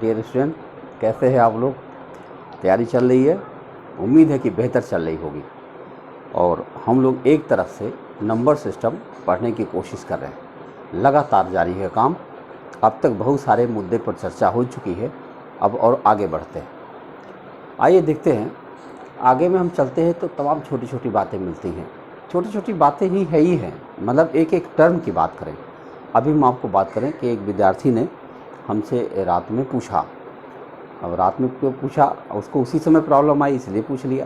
Dear student, कैसे हैं आप लोग? तैयारी चल रही है? उम्मीद है कि बेहतर चल रही होगी। और हम लोग एक तरफ से नंबर सिस्टम पढ़ने की कोशिश कर रहे हैं, लगातार जारी है काम। अब तक बहुत सारे मुद्दे पर चर्चा हो चुकी है, अब और आगे बढ़ते हैं। आइए देखते हैं, आगे में हम चलते हैं तो तमाम छोटी छोटी बातें मिलती हैं। छोटी छोटी बातें ही हैं, मतलब एक एक टर्म की बात करें। अभी हम आपको बात करें कि एक विद्यार्थी ने हमसे रात में पूछा। अब रात में क्यों पूछा? उसको उसी समय प्रॉब्लम आई, इसलिए पूछ लिया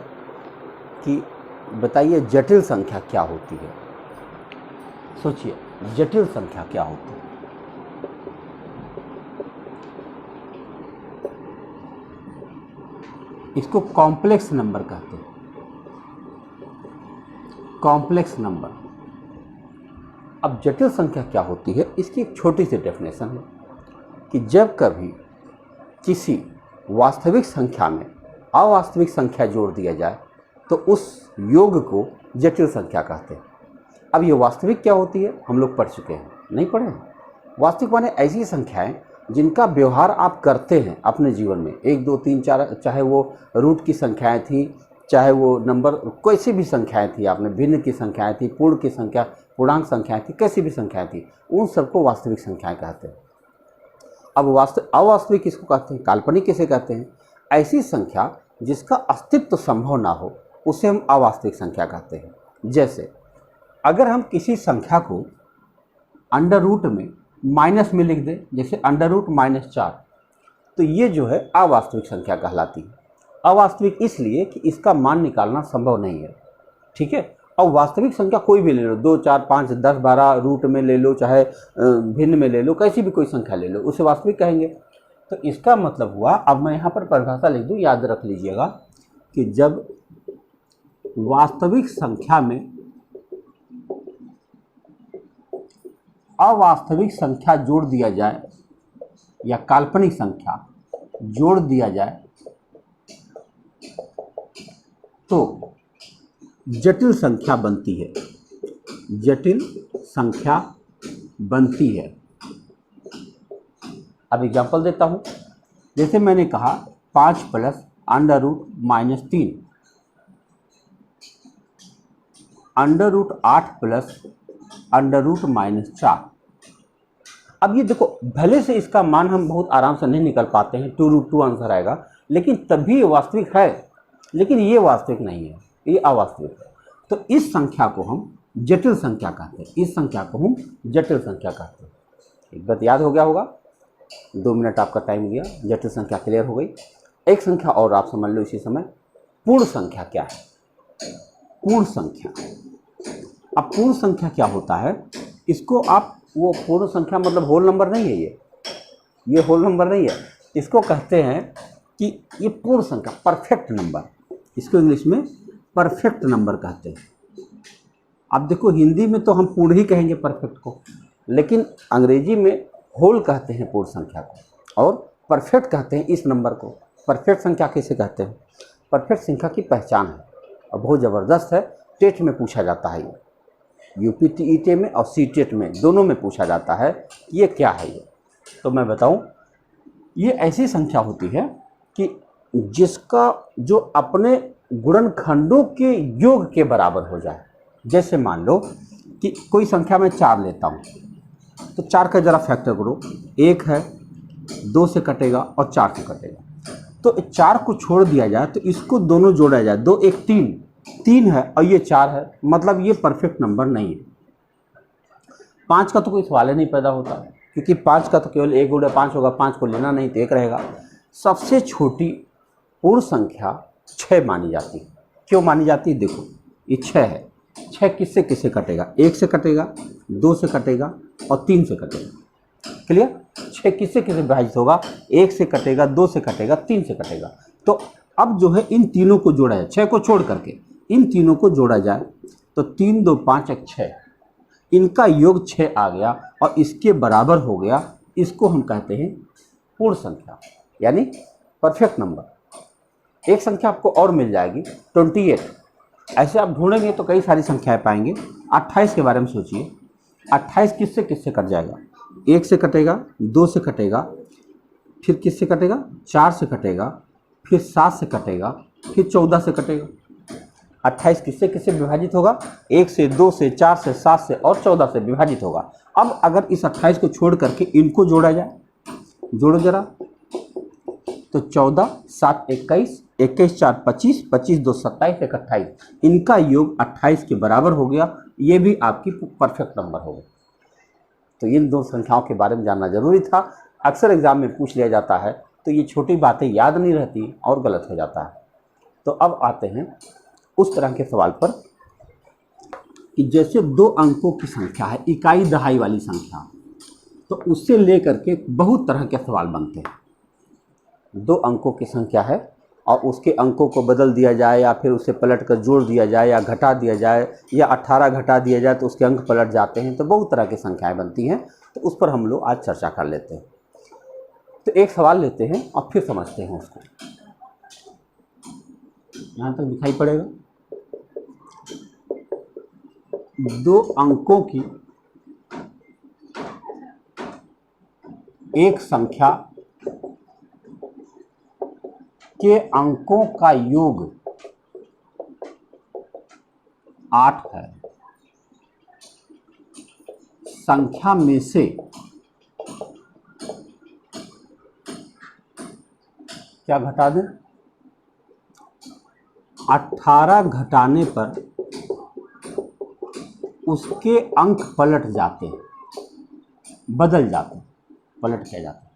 कि बताइए जटिल संख्या क्या होती है। सोचिए, जटिल संख्या क्या होती है? इसको कॉम्प्लेक्स नंबर कहते हैं। Complex number. अब जटिल संख्या क्या होती है, इसकी एक छोटी सी डेफिनेशन है कि जब कभी किसी वास्तविक संख्या में अवास्तविक संख्या जोड़ दिया जाए तो उस योग को जटिल संख्या कहते हैं। अब ये वास्तविक क्या होती है हम लोग पढ़ चुके हैं, नहीं पढ़े हैं? वास्तविक माने ऐसी संख्याएं जिनका व्यवहार आप करते हैं अपने जीवन में, 1 2 3 4, चाहे वो रूट की संख्याएं थी, चाहे वो नंबर कैसी भी संख्याएं थी, आपने भिन्न की संख्याएं थी, पूर्ण की संख्या, पूर्णांक संख्याएं थी, कैसी भी संख्याएं थी, उन सबको वास्तविक संख्याएं कहते हैं। अब अवास्तविक किसको कहते हैं? काल्पनिक किसे कहते हैं? ऐसी संख्या जिसका अस्तित्व संभव ना हो उसे हम अवास्तविक संख्या कहते हैं। जैसे अगर हम किसी संख्या को अंडर रूट में माइनस में लिख दें, जैसे अंडर रूट -4, तो ये जो है अवास्तविक संख्या कहलाती है। अवास्तविक इसलिए कि इसका मान निकालना संभव नहीं है, ठीक है। और वास्तविक संख्या कोई भी ले लो, 2 4 5 10 12 रूट में ले लो, चाहे भिन्न में ले लो, कैसी भी कोई संख्या ले लो, उसे वास्तविक कहेंगे। तो इसका मतलब हुआ, अब मैं यहाँ पर परिभाषा लिख दूँ, याद रख लीजिएगा कि जब वास्तविक संख्या में अवास्तविक संख्या जोड़ दिया जाए या काल्पनिक संख्या जोड़ दिया जाए तो जटिल संख्या बनती है। जटिल संख्या बनती है। अब एग्जांपल देता हूं, जैसे मैंने कहा 5 + under root -3, under root 8 + under root -4। अब ये देखो, भले से इसका मान हम बहुत आराम से नहीं निकल पाते हैं, 2√2 आंसर आएगा, लेकिन तभी ये वास्तविक है। लेकिन ये वास्तविक नहीं है, ये अवास्तविक है। तो इस संख्या को हम जटिल संख्या कहते हैं। इस संख्या को हम जटिल संख्या कहते हैं। एक बात याद हो गया होगा, 2 मिनट आपका टाइम दिया, जटिल संख्या क्लियर हो गई। एक संख्या और आप समझ लो इसी समय, पूर्ण संख्या क्या है? पूर्ण संख्या। अब पूर्ण संख्या क्या होता है, इसको आप, वो पूर्ण संख्या मतलब होल नंबर नहीं है, ये होल नंबर नहीं है। इसको कहते हैं कि ये पूर्ण संख्या, परफेक्ट नंबर, इसको इंग्लिश में परफेक्ट नंबर कहते हैं। अब देखो, हिंदी में तो हम पूर्ण ही कहेंगे परफेक्ट को, लेकिन अंग्रेजी में होल कहते हैं पूर्ण संख्या को, और परफेक्ट कहते हैं इस नंबर को। परफेक्ट संख्या किसे कहते हैं? परफेक्ट संख्या की पहचान है और बहुत ज़बरदस्त है। टेट में पूछा जाता है, ये यूपीटीईटी में और सीटेट में, दोनों में पूछा जाता है ये क्या है ये। तो मैं बताऊं, ये ऐसी संख्या होती है कि जिसका जो अपने गुणनखंडों के योग के बराबर हो जाए। जैसे मान लो कि कोई संख्या में 4 लेता हूँ, तो 4 का ज़रा फैक्टर करो, 1 है, 2 से कटेगा और 4 से कटेगा। तो 4 को छोड़ दिया जाए तो इसको दोनों जोड़ा जाए, 2 1 3 है और ये 4 है, मतलब ये परफेक्ट नंबर नहीं है। 5 का तो कोई सवाल ही नहीं पैदा होता, क्योंकि 5 का तो केवल 1 × 5 होगा, 5 को लेना नहीं तो 1 रहेगा। सबसे छोटी पूर्ण संख्या 6 मानी जाती है। क्यों मानी जाती है? देखो, ये 6 है, 6 किससे किससे कटेगा? 1 से कटेगा, 2 से कटेगा और 3 से कटेगा। क्लियर? 6 किससे किससे विभाजित होगा? 1 से कटेगा, 2 से कटेगा, 3 से कटेगा। तो अब जो है इन तीनों को जोड़ा जाए, 6 को छोड़ करके इन तीनों को जोड़ा जाए तो 3 2 5 1 6, इनका योग 6 आ गया और इसके बराबर हो गया। इसको हम कहते हैं पूर्ण संख्या, यानी परफेक्ट नंबर। एक संख्या आपको और मिल जाएगी, 28। ऐसे आप ढूंढेंगे तो कई सारी संख्याएं पाएंगे। 28 के बारे में सोचिए, 28 किससे किससे कट जाएगा? 1 से कटेगा, 2 से कटेगा, फिर किससे कटेगा, 4 से कटेगा, फिर 7 से कटेगा, फिर 14 से कटेगा। 28 किससे किससे विभाजित होगा, 1 से, 2 से, 4 से, 7 से और 14 से विभाजित होगा। अब अगर इस 28 को छोड़ करके इनको जोड़ा जाए, जोड़ो जरा, तो 14, 7, 21, 21, 4, 25, 25, 2, 27, 1, 28, इनका योग 28 के बराबर हो गया। ये भी आपकी परफेक्ट नंबर हो गया। तो इन दो संख्याओं के बारे में जानना जरूरी था। अक्सर एग्जाम में पूछ लिया जाता है तो ये छोटी बातें याद नहीं रहती और गलत हो जाता है। तो अब आते हैं उस तरह के सवाल पर कि जैसे 2 अंकों की संख्या है, इकाई दहाई वाली संख्या, तो उससे लेकर के बहुत तरह के सवाल बनते हैं। 2 अंकों की संख्या है और उसके अंकों को बदल दिया जाए या फिर उसे पलट कर जोड़ दिया जाए या घटा दिया जाए या 18 घटा दिया जाए तो उसके अंक पलट जाते हैं। तो बहुत तरह की संख्याएं बनती हैं, तो उस पर हम लोग आज चर्चा कर लेते हैं। तो एक सवाल लेते हैं और फिर समझते हैं उसको। यहाँ तक दिखाई पड़ेगा। 2 अंकों की एक संख्या के अंकों का योग 8 है। संख्या में से क्या घटा दें, 18 घटाने पर उसके अंक पलट जाते हैं, बदल जाते हैं, पलट किया जाता है,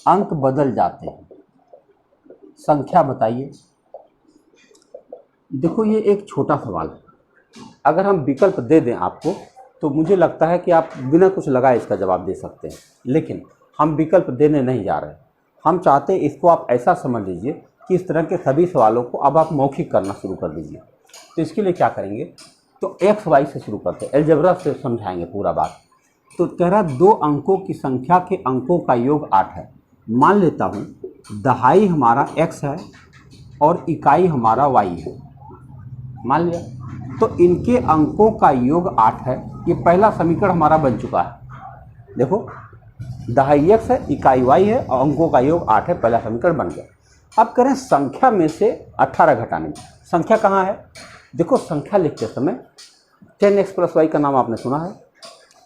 अंक बदल जाते हैं। संख्या बताइए। देखो ये एक छोटा सवाल है। अगर हम विकल्प दे दें आपको तो मुझे लगता है कि आप बिना कुछ लगाए इसका जवाब दे सकते हैं, लेकिन हम विकल्प देने नहीं जा रहे हैं। हम चाहते हैं इसको आप ऐसा समझ लीजिए कि इस तरह के सभी सवालों को अब आप मौखिक करना शुरू कर दीजिए। तो इसके लिए क्या करेंगे, तो एक्स वाई से शुरू करते हैं, अलजेब्रा से समझाएंगे पूरा बात। तो कह रहा 2 अंकों की संख्या के अंकों का योग 8 है। मान लेता हूँ दहाई हमारा x है और इकाई हमारा y है, मान लिया। तो इनके अंकों का योग 8 है। ये पहला समीकरण हमारा बन चुका है। देखो दहाई x है, इकाई y है और अंकों का योग 8 है, पहला समीकरण बन गया। अब करें संख्या में से 18 घटाने में। संख्या कहाँ है, देखो संख्या लिखते समय 10x + y का नाम आपने सुना है?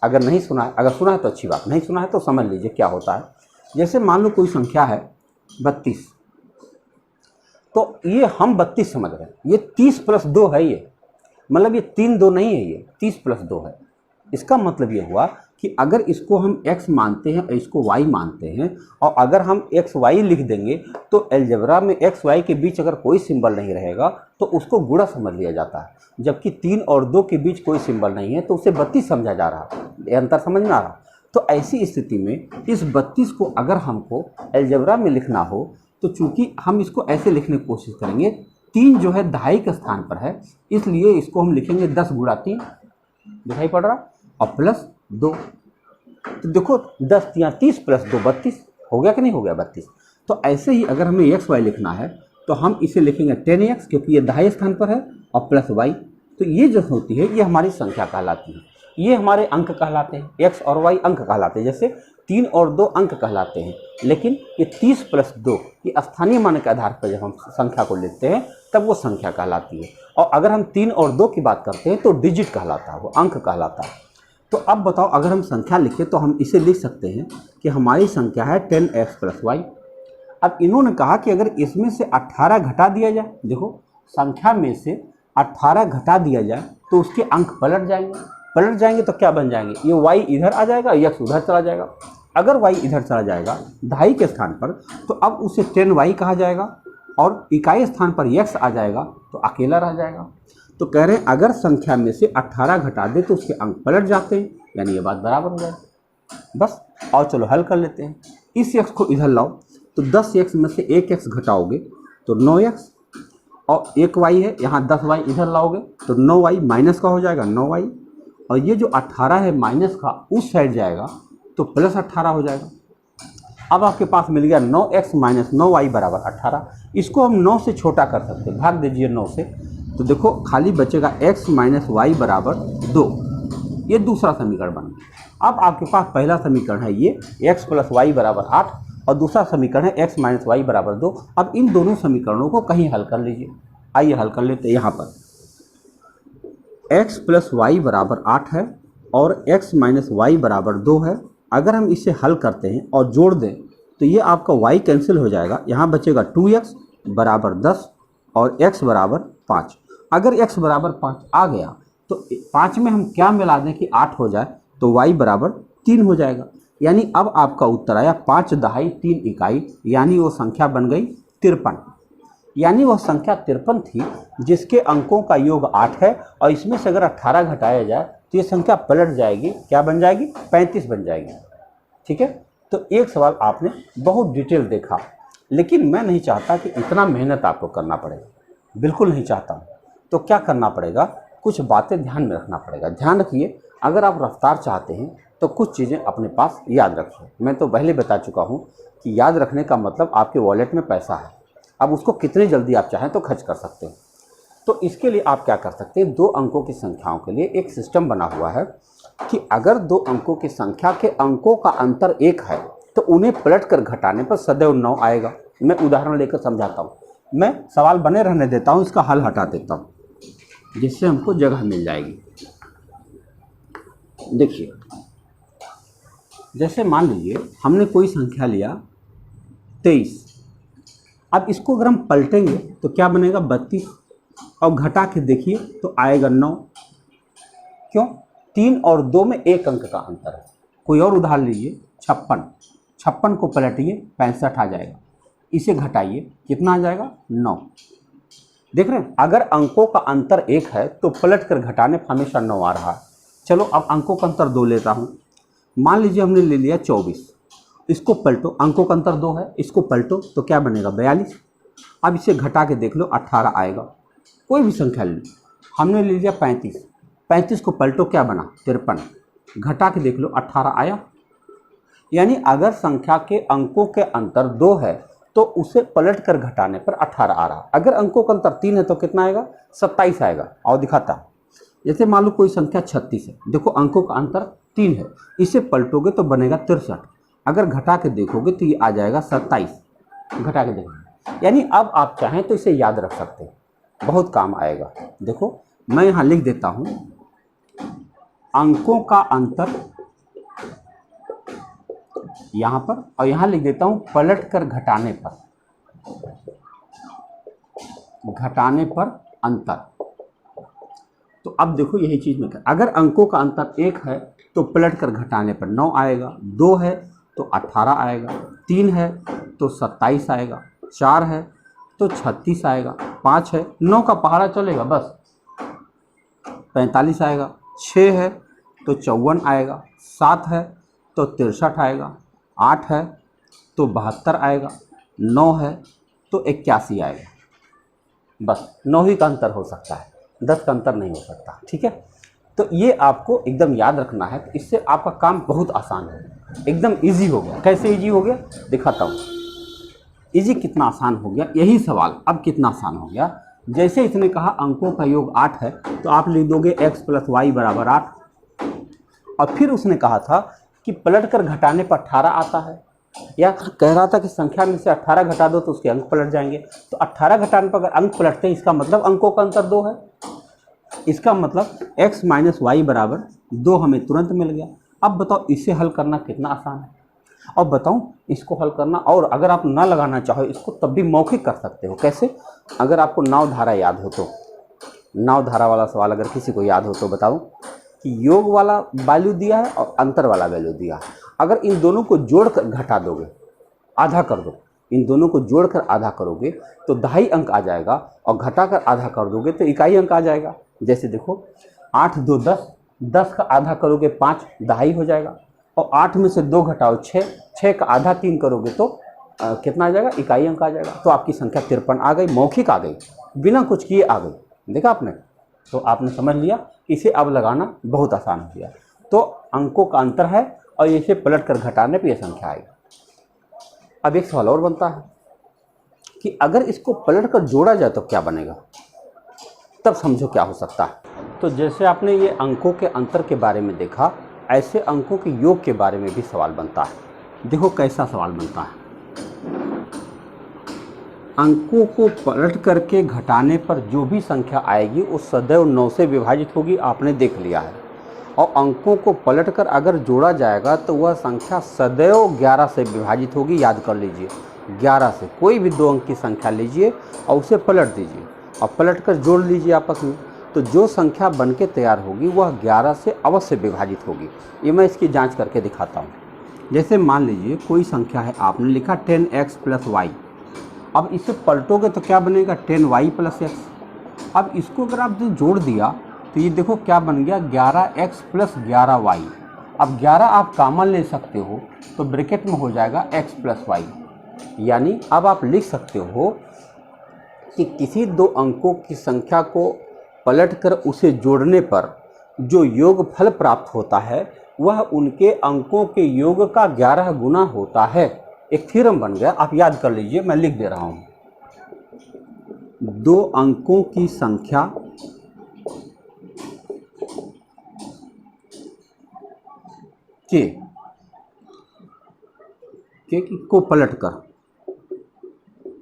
अगर नहीं सुना है, अगर सुना है तो अच्छी बात, नहीं सुना है तो समझ लीजिए क्या होता है। जैसे मान लो कोई संख्या है 32, तो ये हम 32 समझ रहे हैं, ये 30 + 2 है। ये मतलब ये 3 2 नहीं है, ये 30 + 2 है। इसका मतलब ये हुआ कि अगर इसको हम x मानते हैं और इसको y मानते हैं और अगर हम x y लिख देंगे तो अलजेब्रा में x y के बीच अगर कोई सिंबल नहीं रहेगा तो उसको गुणा समझ लिया जाता है, जबकि 3 और 2 के बीच कोई सिंबल नहीं है तो उसे 32 समझा जा रहा है। ये अंतर समझ में आ रहा। तो ऐसी स्थिति में इस 32 को अगर हमको अलजेब्रा में लिखना हो तो चूंकि हम इसको ऐसे लिखने की कोशिश करेंगे, 3 जो है दहाई के स्थान पर है, इसलिए इसको हम लिखेंगे 10 × 3, दिखाई पड़ रहा, और प्लस 2। तो देखो 10 या 30 + 2 32 हो गया कि नहीं हो गया, 32। तो ऐसे ही अगर हमें x y लिखना है तो हम इसे लिखेंगे 10x, क्योंकि ये दहाई स्थान पर है, और प्लस y। तो ये जो होती है ये हमारी संख्या कहलाती है, ये हमारे अंक कहलाते हैं। x और y अंक कहलाते हैं, जैसे 3 और 2 अंक कहलाते हैं। लेकिन ये 30 + 2 ये स्थानीय मान के आधार पर जब हम संख्या को लिखते हैं तब वो संख्या कहलाती है। और अगर हम 3 और 2 की बात करते हैं तो डिजिट कहलाता है, वो अंक कहलाता है। तो अब बताओ अगर हम संख्या लिखें तो हम इसे लिख सकते हैं कि हमारी संख्या है 10x + y। अब इन्होंने कहा कि अगर इसमें से 18 घटा दिया जाए, देखो संख्या में से 18 घटा दिया जाए तो उसके अंक पलट जाएंगे। पलट जाएंगे तो क्या बन जाएंगे, ये y इधर आ जाएगा, x उधर चला जाएगा। अगर y इधर चला जाएगा दहाई के स्थान पर तो अब उसे 10y कहा जाएगा, और इकाई स्थान पर x आ जाएगा तो अकेला रह जाएगा। तो कह रहे हैं अगर संख्या में से 18 घटा दे तो उसके अंक पलट जाते हैं, यानी ये बात बराबर हो जाए बस। और चलो हल कर लेते हैं। इस x को इधर लाओ तो 10x में से 1x घटाओगे तो 9x, और 1y है यहाँ 10y इधर लाओगे तो 9y माइनस का हो जाएगा 9y, और ये जो 18 है माइनस का उस साइड जाएगा तो प्लस 18 हो जाएगा। अब आपके पास मिल गया 9x - 9y = 18। इसको हम 9 से छोटा कर सकते हैं, भाग दीजिए 9 से, तो देखो खाली बचेगा x - y = 2। ये दूसरा समीकरण बन गया। अब आपके पास पहला समीकरण है ये x + y = 8, और दूसरा समीकरण है x माइनस वाई बराबर 2। अब इन दोनों समीकरणों को कहीं हल कर लीजिए। आइए हल कर लेते हैं। यहाँ पर x प्लस वाई बराबर 8 है और x माइनस वाई बराबर 2 है। अगर हम इसे हल करते हैं और जोड़ दें तो ये आपका y कैंसिल हो जाएगा। यहाँ बचेगा 2x बराबर 10 और x बराबर 5। अगर x बराबर 5 आ गया तो 5 में हम क्या मिला दें कि 8 हो जाए, तो y बराबर 3 हो जाएगा। यानी अब आपका उत्तर आया 5 दहाई 3 इकाई, यानी वो संख्या बन गई 53। यानी वह संख्या 53 थी जिसके अंकों का योग 8 है और इसमें से अगर 18 घटाया जाए तो ये संख्या पलट जाएगी। क्या बन जाएगी? 35 बन जाएगी। ठीक है, तो एक सवाल आपने बहुत डिटेल देखा, लेकिन मैं नहीं चाहता कि इतना मेहनत आपको करना पड़ेगा, बिल्कुल नहीं चाहता हूँ। तो क्या करना पड़ेगा, कुछ बातें ध्यान में रखना पड़ेगा। ध्यान रखिए, अगर आप रफ्तार चाहते हैं तो कुछ चीज़ें अपने पास याद रखिए। मैं तो पहले बता चुका हूँ कि याद रखने का मतलब आपके वॉलेट में पैसा है, अब उसको कितनी जल्दी आप चाहें तो खर्च कर सकते हैं। तो इसके लिए आप क्या कर सकते हैं, 2 अंकों की संख्याओं के लिए एक सिस्टम बना हुआ है कि अगर 2 अंकों की संख्या के अंकों का अंतर 1 है तो उन्हें पलट कर घटाने पर सदैव 9 आएगा। मैं उदाहरण लेकर समझाता हूँ। मैं सवाल बने रहने देता हूँ, इसका हल हटा देता हूँ जिससे हमको जगह मिल जाएगी। देखिए, जैसे मान लीजिए हमने कोई संख्या लिया 23। अब इसको अगर हम पलटेंगे तो क्या बनेगा 32 और घटा के देखिए तो आएगा 9। क्यों? 3 और 2 में 1 अंक का अंतर है। कोई और उदाहरण लीजिए 56 को पलटिए 65 आ जाएगा। इसे घटाइए कितना आ जाएगा 9। देख रहे हैं, अगर अंकों का अंतर 1 है तो पलट कर घटाने पर हमेशा 9 आ रहा है। चलो अब अंकों का अंतर 2 लेता हूँ। मान लीजिए हमने ले लिया 24, इसको पलटो, अंकों का अंतर 2 है, इसको पलटो तो क्या बनेगा 42। अब इसे घटा के देख लो 18 आएगा। कोई भी संख्या ले लो, हमने ले लिया 35 को पलटो क्या बना 53, घटा के देख लो 18 आया। यानी अगर संख्या के अंकों के अंतर 2 है तो उसे पलट कर घटाने पर 18 आ रहा। अगर अंकों का अंतर 3 है तो कितना आएगा 27 आएगा। और दिखाता, जैसे मान लो कोई संख्या 36 है, देखो अंकों का अंतर 3 है, इसे पलटोगे तो बनेगा 63। अगर घटा के देखोगे तो ये आ जाएगा 27। घटा के देखोगे, यानी अब आप चाहें तो इसे याद रख सकते हैं, बहुत काम आएगा। देखो मैं यहाँ लिख देता हूँ, अंकों का अंतर यहाँ पर, और यहाँ लिख देता हूँ पलट कर घटाने पर अंतर। तो अब देखो यही चीज़ में कर, अगर अंकों का अंतर 1 है तो पलट कर घटाने पर 9 आएगा, 2 है तो 18 आएगा, 3 है तो 27 आएगा, 4 है तो 36 आएगा, 5 है 9 का पहाड़ा चलेगा बस 45 आएगा, 6 है तो 54 आएगा, 7 है तो 63 आएगा, 8 है तो 72 आएगा, 9 है तो 81 आएगा। बस 9 ही का अंतर हो सकता है, 10 का अंतर नहीं हो सकता। ठीक है, तो ये आपको एकदम याद रखना है। तो इससे आपका काम बहुत आसान है, एकदम इजी हो गया। कैसे इजी हो गया दिखाता हूँ। इजी कितना आसान हो गया, यही सवाल अब कितना आसान हो गया। जैसे इसने कहा अंकों का योग 8 है तो आप लिख दोगे x प्लस वाई बराबर 8। और फिर उसने कहा था कि पलट कर घटाने पर 18 आता है, या कह रहा था कि संख्या में से 18 घटा दो तो उसके अंक पलट जाएंगे। तो 18 घटाने पर अगर अंक पलटते हैं, इसका मतलब अंकों का अंतर 2 है। इसका मतलब x माइनस वाई बराबर 2 हमें तुरंत मिल गया। अब बताओ इसे हल करना कितना आसान है। और बताऊं इसको हल करना, और अगर आप ना लगाना चाहो इसको तब भी मौखिक कर सकते हो। कैसे? अगर आपको नाव धारा याद हो तो, नाव धारा वाला सवाल अगर किसी को याद हो तो बताओ कि योग वाला वैल्यू दिया है और अंतर वाला वैल्यू दिया है। अगर इन दोनों को जोड़कर घटा दोगे, आधा कर दो, इन दोनों को जोड़कर आधा करोगे तो दहाई अंक आ जाएगा, और घटाकर आधा कर दोगे तो इकाई अंक आ जाएगा। जैसे देखो 8 2 10, 10 का आधा करोगे 5, दहाई हो जाएगा। और 8 में से 2 घटाओ 6, 6 का आधा 3 करोगे तो कितना आ जाएगा, इकाई अंक आ जाएगा। तो आपकी संख्या 53 आ गई, मौखिक आ गई, बिना कुछ किए आ गई। देखा आपने? तो आपने समझ लिया कि इसे अब लगाना बहुत आसान हो गया। तो अंकों का अंतर है और इसे पलट कर घटाने पर यह संख्या आएगी। अब एक सवाल और बनता है कि अगर इसको पलट कर जोड़ा जाए तो क्या बनेगा, तब समझो क्या हो सकता है। तो जैसे आपने ये अंकों के अंतर के बारे में देखा, ऐसे अंकों के योग के बारे में भी सवाल बनता है। देखो कैसा सवाल बनता है। अंकों को पलट करके घटाने पर जो भी संख्या आएगी वो सदैव 9 से विभाजित होगी, आपने देख लिया है। और अंकों को पलटकर अगर जोड़ा जाएगा तो वह संख्या सदैव 11 से विभाजित होगी, याद कर लीजिए। 11 से कोई भी 2 अंक की संख्या लीजिए और उसे पलट दीजिए और पलटकर जोड़ लीजिए आपस में, तो जो संख्या बन के तैयार होगी वह 11 से अवश्य विभाजित होगी। ये मैं इसकी जांच करके दिखाता हूँ। जैसे मान लीजिए कोई संख्या है, आपने लिखा 10x + y। अब इसे पलटोगे तो क्या बनेगा, 10y + x। अब इसको अगर आपने जोड़ दिया तो ये देखो क्या बन गया, 11x + 11y। अब 11 आप कॉमन ले सकते हो तो ब्रैकेट में हो जाएगा x + y। यानी अब आप लिख सकते हो कि किसी 2 अंकों की संख्या को पलटकर उसे जोड़ने पर जो योगफल प्राप्त होता है वह उनके अंकों के योग का 11 गुना होता है। एक थ्योरम बन गया, आप याद कर लीजिए, मैं लिख दे रहा हूँ। 2 अंकों की संख्या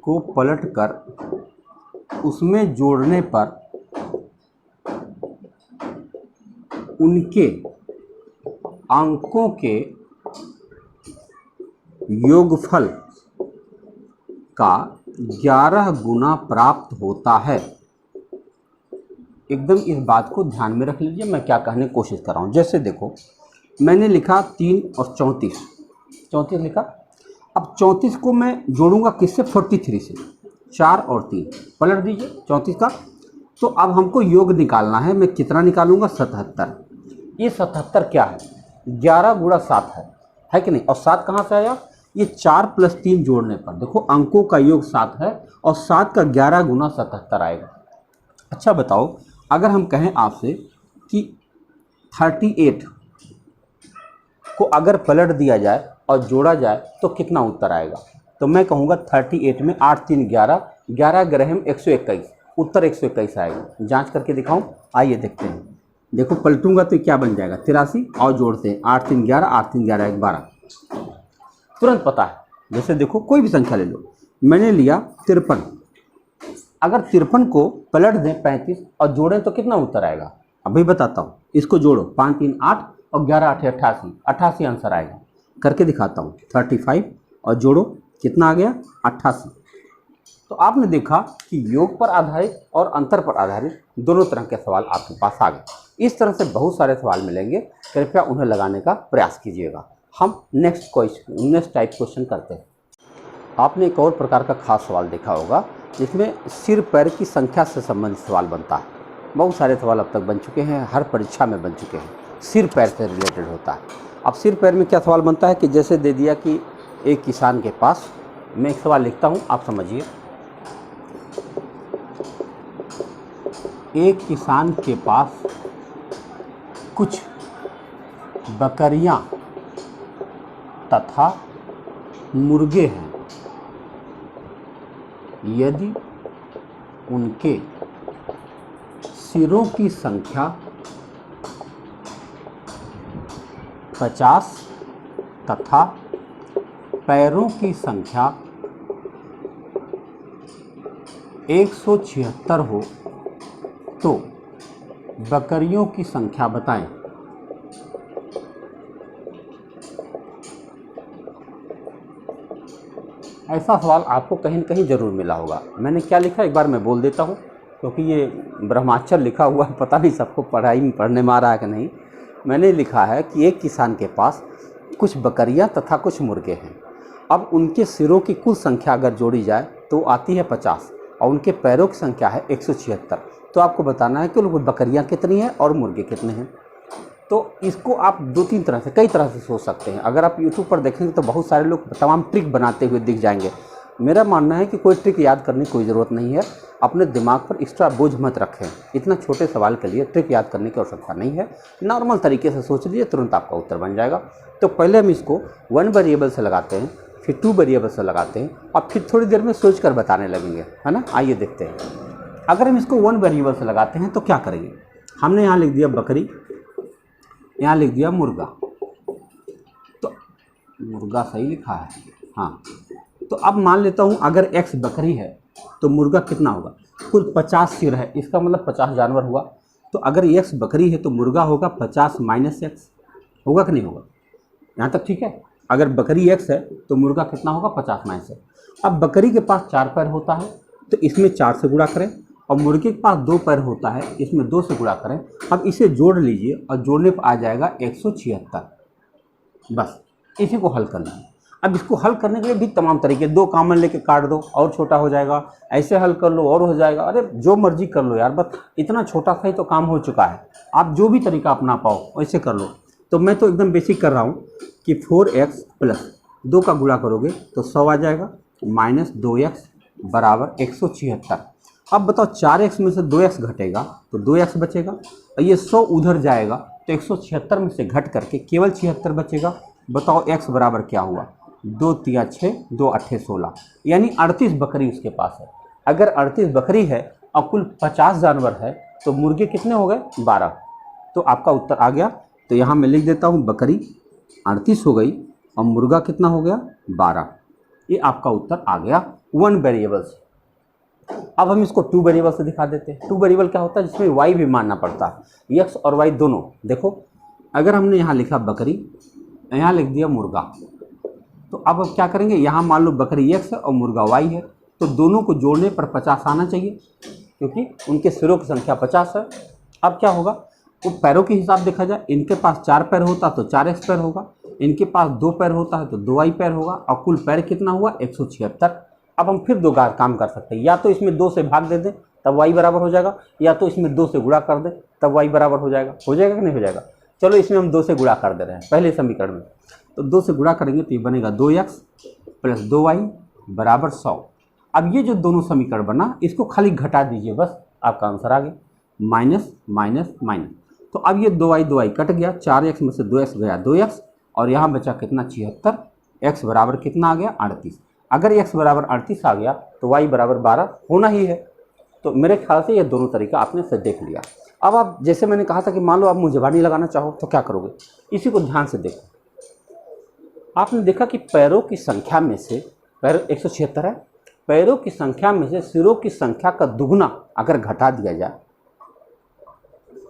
को पलटकर उसमें जोड़ने पर उनके अंकों के योगफल का 11 गुना प्राप्त होता है। एकदम इस बात को ध्यान में रख लीजिए, मैं क्या कहने की कोशिश कर रहा हूँ। जैसे देखो, मैंने लिखा 3 और 34 लिखा। अब 34 को मैं जोड़ूंगा किससे, 43 से। 4 और 3 पलट दीजिए 34 का। तो अब हमको योग निकालना है, मैं कितना निकालूंगा, 77। ये 77 क्या है, 11 गुणा 7 है कि नहीं। और 7 कहाँ से आया, ये 4 + 3 जोड़ने पर देखो अंकों का योग 7 है और 7 का 11 गुना 77 आएगा। अच्छा बताओ, अगर हम कहें आपसे कि 38 को अगर पलट दिया जाए और जोड़ा जाए तो कितना उत्तर आएगा, तो मैं कहूँगा 38 में 8 3 11, 11 ग्रहम 121, उत्तर 121 आएगा। जांच करके दिखाऊं, आइए देखते हैं। देखो पलटूंगा तो क्या बन जाएगा, 83 और जोड़ते हैं 8 3 11, 8 3 11 1 12, तुरंत पता है। जैसे देखो कोई भी संख्या ले लो, मैंने लिया 53, अगर 53 को पलट दें 35 और जोड़ें तो कितना उत्तर आएगा, अभी बताता हूँ। इसको जोड़ो, 5 3 8 और 11 8 88, 88 आंसर आएगा। करके दिखाता हूँ, 35 और जोड़ो, कितना आ गया, 88। तो आपने देखा कि योग पर आधारित और अंतर पर आधारित दोनों तरह के सवाल आपके पास आ गए। इस तरह से बहुत सारे सवाल मिलेंगे, कृपया उन्हें लगाने का प्रयास कीजिएगा। हम नेक्स्ट टाइप क्वेश्चन करते हैं। आपने एक और प्रकार का खास सवाल देखा होगा जिसमें सिर पैर की संख्या से संबंधित सवाल बनता है। बहुत सारे सवाल अब तक बन चुके हैं, हर परीक्षा में बन चुके हैं, सिर पैर से रिलेटेड होता है। अब सिर पैर में क्या सवाल बनता है कि जैसे दे दिया कि एक किसान के पास, मैं एक सवाल लिखता हूँ, आप समझिए। एक किसान के पास कुछ बकरियां तथा मुर्गे हैं। यदि उनके सिरों की संख्या 50 तथा पैरों की संख्या 176 हो तो बकरियों की संख्या बताएं। ऐसा सवाल आपको कहीं न कहीं ज़रूर मिला होगा। मैंने क्या लिखा एक बार मैं बोल देता हूँ, क्योंकि ये ब्रह्माक्षर लिखा हुआ है, पता नहीं सबको पढ़ने में आ रहा है कि नहीं। मैंने लिखा है कि एक किसान के पास कुछ बकरियां तथा कुछ मुर्गे हैं। अब उनके सिरों की कुल संख्या अगर जोड़ी जाए तो आती है 50 और उनके पैरों की संख्या है 176। तो आपको बताना है कि उनको बकरियां कितनी हैं और मुर्गे कितने हैं। तो इसको आप 2-3 तरह से, कई तरह से सोच सकते हैं। अगर आप यूट्यूब पर देखेंगे तो बहुत सारे लोग तमाम ट्रिक बनाते हुए दिख जाएंगे। मेरा मानना है कि कोई ट्रिक याद करने की कोई ज़रूरत नहीं है। अपने दिमाग पर एक्स्ट्रा बोझ मत रखें। इतना छोटे सवाल के लिए ट्रिक याद करने की आवश्यकता नहीं है। नॉर्मल तरीके से सोच लीजिए, तुरंत आपका उत्तर बन जाएगा। तो पहले हम इसको 1 वेरिएबल से लगाते हैं, फिर 2 वेरिएबल से लगाते हैं और फिर थोड़ी देर में सोच कर बताने लगेंगे, है ना। आइए देखते हैं। अगर हम इसको 1 वेरिएबल से लगाते हैं तो क्या करेंगे। हमने यहाँ लिख दिया बकरी, यहाँ लिख दिया मुर्गा। तो मुर्गा सही लिखा है, हाँ। तो अब मान लेता हूँ अगर x बकरी है तो मुर्गा कितना होगा, कुल 50 सिर है, इसका मतलब 50 जानवर हुआ। तो अगर x बकरी है तो मुर्गा होगा 50 माइनस x, होगा कि नहीं होगा, यहाँ तक ठीक है। अगर बकरी x है तो मुर्गा कितना होगा 50 माइनस x। अब बकरी के पास 4 पैर होता है तो इसमें 4 से गुणा करें, और मुर्गे के पास 2 पैर होता है इसमें 2 से गुणा करें। अब इसे जोड़ लीजिए और जोड़ने पर आ जाएगा 176। बस इसी को हल करना है। अब इसको हल करने के लिए भी तमाम तरीके, 2 कॉमन लेके काट दो और छोटा हो जाएगा, ऐसे हल कर लो और हो जाएगा, अरे जो मर्जी कर लो यार, बस इतना छोटा सा ही तो काम हो चुका है। आप जो भी तरीका अपना पाओ वैसे कर लो। तो मैं तो एकदम बेसिक कर रहा हूँ कि 4x प्लस 2 का गुणा करोगे तो 100 आ जाएगा, माइनस 2x बराबर 176। अब बताओ 4x में से 2x घटेगा तो 2x बचेगा, और ये 100 उधर जाएगा तो 176 में से घट करके केवल 76 बचेगा। बताओ x बराबर क्या हुआ, 2 तिया 6, 2 अट्ठे 16, यानी 38 बकरी उसके पास है। अगर 38 बकरी है और कुल 50 जानवर है तो मुर्गे कितने हो गए, 12। तो आपका उत्तर आ गया। तो यहाँ मैं लिख देता हूँ बकरी 38 हो गई और मुर्गा कितना हो गया, 12। ये आपका उत्तर आ गया 1 वेरिएबल से। अब हम इसको 2 वेरिएबल से दिखा देते हैं। 2 वेरिएबल क्या होता है, जिसमें y भी मानना पड़ता है, x और y दोनों। देखो अगर हमने यहाँ लिखा बकरी, यहाँ लिख दिया मुर्गा, तो अब क्या करेंगे, यहाँ मान लो बकरी x है और मुर्गा y है, तो दोनों को जोड़ने पर 50 आना चाहिए क्योंकि उनके सिरों की संख्या 50 है। अब क्या होगा, वो पैरों के हिसाब देखा जाए, इनके पास 4 पैर होता तो 4x पैर होगा, इनके पास 2 पैर होता है तो 2y पैर होगा, और कुल पैर कितना हुआ 176। अब हम फिर 2 काम कर सकते हैं, या तो इसमें 2 से भाग दे दें तब y बराबर हो जाएगा, या तो इसमें 2 से गुणा कर दें तब y बराबर हो जाएगा। हो जाएगा कि नहीं हो जाएगा, चलो इसमें हम 2 से गुणा कर दे रहे हैं पहले समीकरण में। तो 2 से गुणा करेंगे तो ये बनेगा 2x प्लस 2y बराबर 100। अब ये जो दोनों समीकरण बना इसको खाली घटा दीजिए, बस आपका आंसर आ गया, माइनस माइनस माइनस। तो अब ये 2y कट गया, 4x में से 2x गया 2x, और यहाँ बचा कितना 76, x बराबर कितना आ गया 38। अगर x बराबर 38 आ गया तो y बराबर 12 होना ही है। तो मेरे ख्याल से ये दोनों तरीका आपने से देख लिया। अब आप जैसे मैंने कहा था कि मान लो आप मुंजबानी लगाना चाहो तो क्या करोगे, इसी को ध्यान से देखो। आपने देखा कि पैरों की संख्या में से, पैर 176 है, पैरों की संख्या में से सिरों की संख्या का दुगना अगर घटा दिया जाए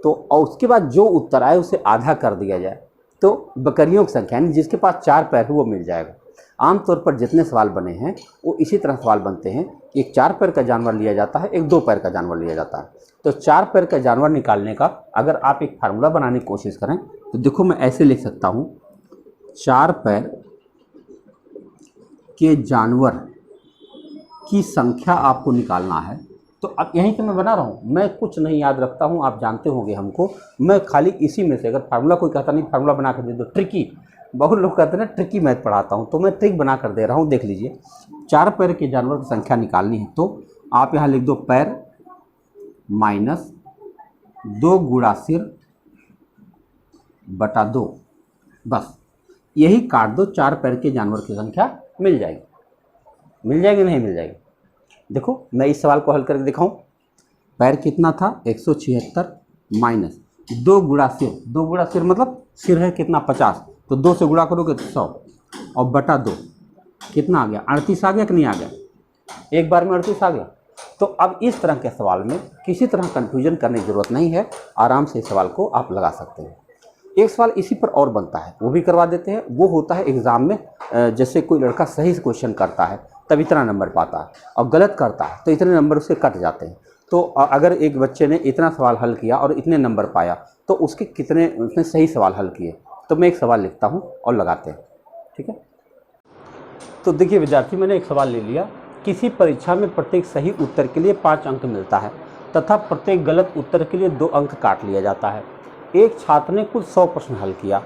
तो, और उसके बाद जो उत्तर आए उसे आधा कर दिया जाए तो बकरियों की संख्या, यानी जिसके पास 4 पैर है वो मिल जाएगा। आमतौर पर जितने सवाल बने हैं वो इसी तरह सवाल बनते हैं, एक 4 पैर का जानवर लिया जाता है, एक 2 पैर का जानवर लिया जाता है। तो 4 पैर का जानवर निकालने का अगर आप एक फार्मूला बनाने की कोशिश करें तो देखो मैं ऐसे लिख सकता हूँ, 4 पैर के जानवर की संख्या आपको निकालना है। तो अब यहीं से मैं बना रहा हूँ, मैं कुछ नहीं याद रखता हूँ, आप जानते होंगे हमको, मैं खाली इसी में से, अगर फार्मूला कोई कहता नहीं फार्मूला बना कर दे दो, ट्रिकी, बहुत लोग कहते हैं ना ट्रिकी मैथ पढ़ाता हूँ, तो मैं ट्रिक बना कर दे रहा हूँ। देख लीजिए, 4 पैर के जानवर की संख्या निकालनी है तो आप यहाँ लिख दो पैर माइनस 2 गुणा सिर बटा 2, बस यही काट दो, 4 पैर के जानवर की संख्या मिल जाएगी। मिल जाएगी नहीं मिल जाएगी, देखो मैं इस सवाल को हल करके दिखाऊं। पैर कितना था 176 माइनस 2 गुणा सिर, 2 गुणा सिर मतलब सिर है कितना 50, तो 2 से गुणा करोगे तो 100, और बटा 2 कितना आ गया 38 आ गया कि नहीं आ गया, एक बार में 38 आ गया। तो अब इस तरह के सवाल में किसी तरह कन्फ्यूजन करने की ज़रूरत नहीं है, आराम से इस सवाल को आप लगा सकते हैं। एक सवाल इसी पर और बनता है, वो भी करवा देते हैं। वो होता है एग्ज़ाम में, जैसे कोई लड़का सही से क्वेश्चन करता है तब इतना नंबर पाता है, और गलत करता है तो इतने नंबर उसके कट जाते हैं। तो अगर एक बच्चे ने इतना सवाल हल किया और इतने नंबर पाया तो उसके कितने, उसने सही सवाल हल किए। तो मैं एक सवाल लिखता हूँ और लगाते हैं, ठीक है। तो देखिए विद्यार्थी, मैंने एक सवाल ले लिया, किसी परीक्षा में प्रत्येक सही उत्तर के लिए 5 अंक मिलता है तथा प्रत्येक गलत उत्तर के लिए 2 अंक काट लिया जाता है। एक छात्र ने कुल 100 प्रश्न हल किया,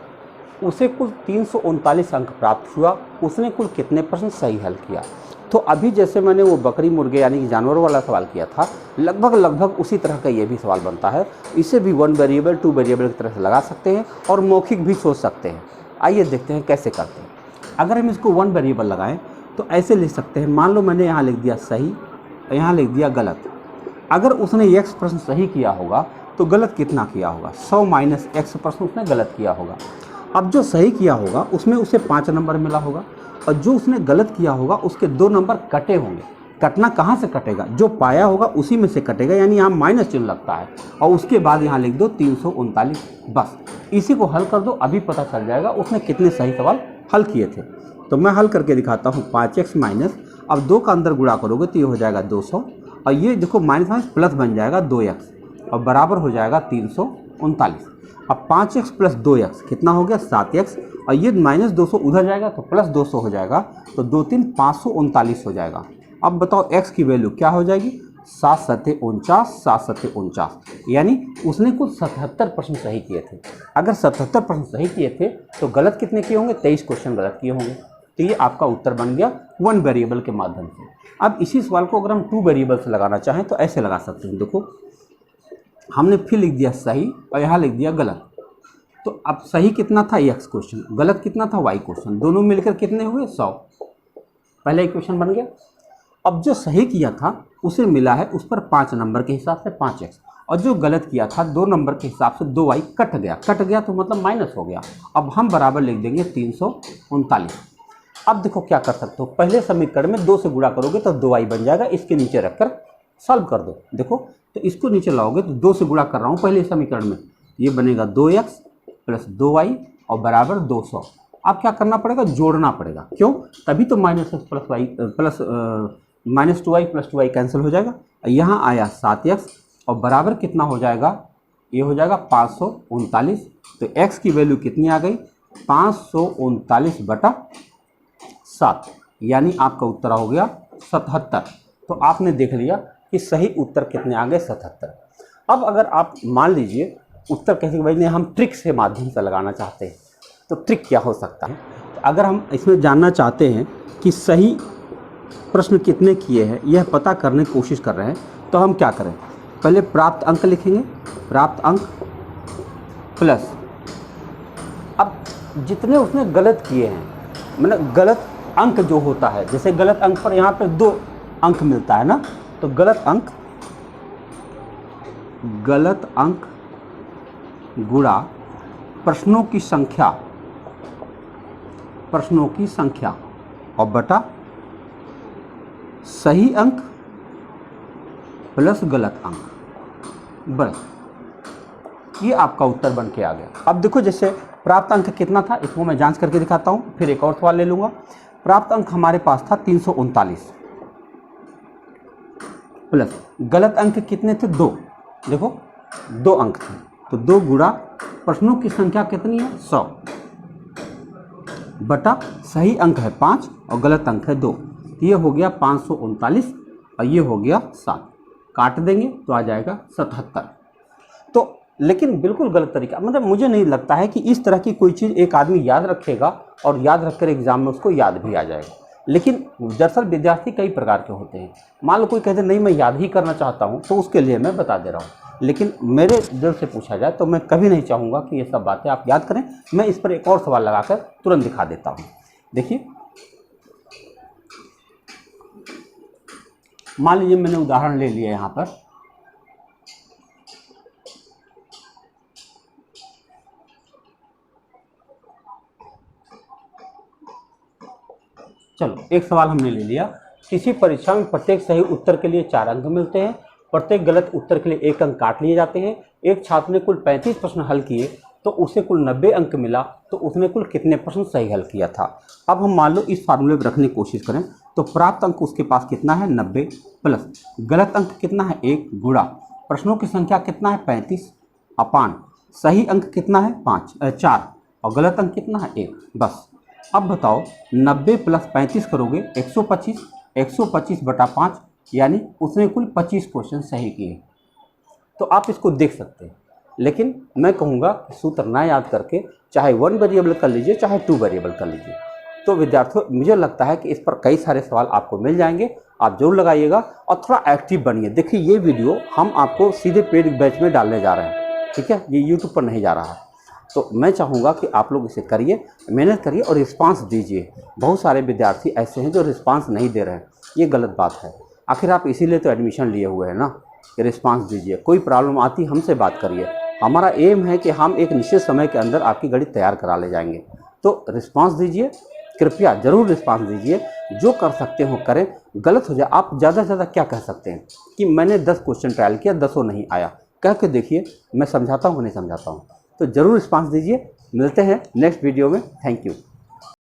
उसे कुल 339 अंक प्राप्त हुआ, उसने कुल कितने प्रश्न सही हल किया। तो अभी जैसे मैंने वो बकरी मुर्गे यानी कि जानवरों वाला सवाल किया था, लगभग उसी तरह का ये भी सवाल बनता है। इसे भी 1 वेरिएबल 2 वेरिएबल की तरह से लगा सकते हैं और मौखिक भी सोच सकते हैं। आइए देखते हैं कैसे करते हैं। अगर हम इसको 1 वेरिएबल लगाएं तो ऐसे लिख सकते हैं, मान लो मैंने यहाँ लिख दिया सही, यहाँ लिख दिया गलत। अगर उसने x प्रश्न सही किया होगा तो गलत कितना किया होगा, 100 माइनस x प्रश्न उसने गलत किया होगा। अब जो सही किया होगा उसमें उसे 5 नंबर मिला होगा, और जो उसने गलत किया होगा उसके 2 नंबर कटे होंगे। कटना कहाँ से कटेगा, जो पाया होगा उसी में से कटेगा, यानी यहाँ माइनस चिन्ह लगता है और उसके बाद यहाँ लिख दो 339। बस इसी को हल कर दो, अभी पता चल जाएगा उसने कितने सही सवाल हल किए थे। तो मैं हल करके दिखाता हूँ। 5x माइनस, अब 2 का अंदर गुणा करोगे तो ये हो जाएगा 200 और ये देखो माइनस माइनस प्लस बन जाएगा 2x और बराबर हो जाएगा 339। अब 5x प्लस 2x कितना हो गया 7x और ये माइनस 200 उधर जाएगा तो प्लस 200 हो जाएगा, तो 2 3 539 हो जाएगा। अब बताओ x की वैल्यू क्या हो जाएगी, 7 7 49, 7 7 49, यानी उसने कुल 77 प्रश्न सही किए थे। अगर 77 प्रश्न सही किए थे तो गलत कितने किए होंगे, 23 क्वेश्चन गलत किए होंगे। तो ये आपका उत्तर बन गया 1 वेरिएबल के माध्यम से। अब इसी सवाल को अगर हम 2 वेरिएबल से लगाना चाहें तो ऐसे लगा सकते हैं। देखो हमने फिर लिख दिया सही और यहाँ लिख दिया गलत। तो अब सही कितना था x क्वेश्चन, गलत कितना था y क्वेश्चन, दोनों मिलकर कितने हुए 100। पहला इक्वेशन बन गया। अब जो सही किया था उसे मिला है उस पर 5 नंबर के हिसाब से 5x और जो गलत किया था 2 नंबर के हिसाब से 2y कट गया तो मतलब माइनस हो गया। अब हम बराबर लिख देंगे 339। अब देखो क्या कर सकते हो, पहले समीकरण में 2 से गुणा करोगे तो 2y बन जाएगा, इसके नीचे रखकर सॉल्व कर दो। देखो तो इसको नीचे लाओगे तो 2 से गुणा कर रहा हूँ पहले समीकरण में, ये बनेगा 2x प्लस 2y और बराबर 200। अब क्या करना पड़ेगा, जोड़ना पड़ेगा। क्यों, तभी तो minus x plus y plus minus 2y plus 2y cancel हो जाएगा। यहाँ आया 7x और बराबर कितना हो जाएगा, ये हो जाएगा 539। तो x की वैल्यू कितनी आ गई, 539 बटा 7, यानी आपका उत्तर हो गया 77। तो आपने देख लिया कि सही उत्तर कितने आ गए, 77। अब अगर आप मान लीजिए उत्तर कैसे बजने, हम ट्रिक से माध्यम से लगाना चाहते हैं तो ट्रिक क्या हो सकता है। तो अगर हम इसमें जानना चाहते हैं कि सही प्रश्न कितने किए हैं, यह पता करने की कोशिश कर रहे हैं, तो हम क्या करें, पहले प्राप्त अंक लिखेंगे, प्राप्त अंक प्लस अब जितने उसने गलत किए हैं, मतलब गलत अंक जो होता है, जैसे गलत अंक पर यहाँ पर 2 अंक मिलता है ना, तो गलत अंक गुणा प्रश्नों की संख्या और बटा सही अंक प्लस गलत अंक, बस ये आपका उत्तर बन के आ गया। अब देखो जैसे प्राप्त अंक कितना था, इसको मैं जांच करके दिखाता हूँ, फिर एक और सवाल ले लूँगा। प्राप्त अंक हमारे पास था 339 प्लस गलत अंक कितने थे, 2। देखो 2 अंक थे, तो 2 गुणा प्रश्नों की संख्या कितनी है 100 बटा सही अंक है 5 और गलत अंक है 2। ये हो गया 539 और ये हो गया 7, काट देंगे तो आ जाएगा 77। तो लेकिन बिल्कुल गलत तरीका, मतलब मुझे नहीं लगता है कि इस तरह की कोई चीज़ एक आदमी याद रखेगा और याद रखकर एग्जाम में उसको याद भी आ जाएगा। लेकिन दरअसल विद्यार्थी कई प्रकार के होते हैं। मान लो कोई कहते नहीं मैं याद ही करना चाहता हूँ, तो उसके लिए मैं बता दे रहा हूँ। लेकिन मेरे दिल से पूछा जाए तो मैं कभी नहीं चाहूँगा कि ये सब बातें आप याद करें। मैं इस पर एक और सवाल लगाकर तुरंत दिखा देता हूँ। देखिए मान लीजिए मैंने उदाहरण ले लिया यहाँ पर, चलो एक सवाल हमने ले लिया। किसी परीक्षा में प्रत्येक सही उत्तर के लिए 4 अंक मिलते हैं, प्रत्येक गलत उत्तर के लिए 1 अंक काट लिए जाते हैं। एक छात्र ने कुल 35 प्रश्न हल किए तो उसे कुल 90 अंक मिला, तो उसने कुल कितने प्रश्न सही हल किया था। अब हम मान लो इस फार्मूले में रखने की कोशिश करें तो प्राप्त अंक उसके पास कितना है 90 प्लस गलत अंक कितना है 1 गुणा प्रश्नों की संख्या कितना है 35 अपान सही अंक कितना है 4 और गलत अंक कितना है 1। बस अब बताओ 90 प्लस 35 करोगे 125, 125 बटा 5, यानी उसने कुल 25 क्वेश्चन सही किए। तो आप इसको देख सकते हैं, लेकिन मैं कहूँगा सूत्र ना याद करके चाहे 1 वेरिएबल कर लीजिए चाहे 2 वेरिएबल कर लीजिए। तो विद्यार्थियों मुझे लगता है कि इस पर कई सारे सवाल आपको मिल जाएंगे, आप जरूर लगाइएगा और थोड़ा एक्टिव बनिए। देखिए ये वीडियो हम आपको सीधे पेड बैच में डालने जा रहे हैं, ठीक है, ये यूट्यूब पर नहीं जा रहा है। तो मैं चाहूँगा कि आप लोग इसे करिए, मेहनत करिए और रिस्पांस दीजिए। बहुत सारे विद्यार्थी ऐसे हैं जो रिस्पांस नहीं दे रहे हैं, ये गलत बात है। आखिर आप इसीलिए तो एडमिशन लिए हुए हैं ना, कि रिस्पांस दीजिए। कोई प्रॉब्लम आती हमसे बात करिए। हमारा एम है कि हम एक निश्चित समय के अंदर आपकी गणित तैयार करा ले जाएंगे। तो रिस्पांस दीजिए कृपया ज़रूर रिस्पांस दीजिए, जो कर सकते हो करें, गलत हो जाए आप ज़्यादा से ज़्यादा क्या कह सकते हैं कि मैंने 10 क्वेश्चन ट्रायल किया 10 नहीं आया, कह के देखिए, मैं समझाता हूँ नहीं समझाता हूँ। तो ज़रूर रिस्पांस दीजिए। मिलते हैं नेक्स्ट वीडियो में। Thank you.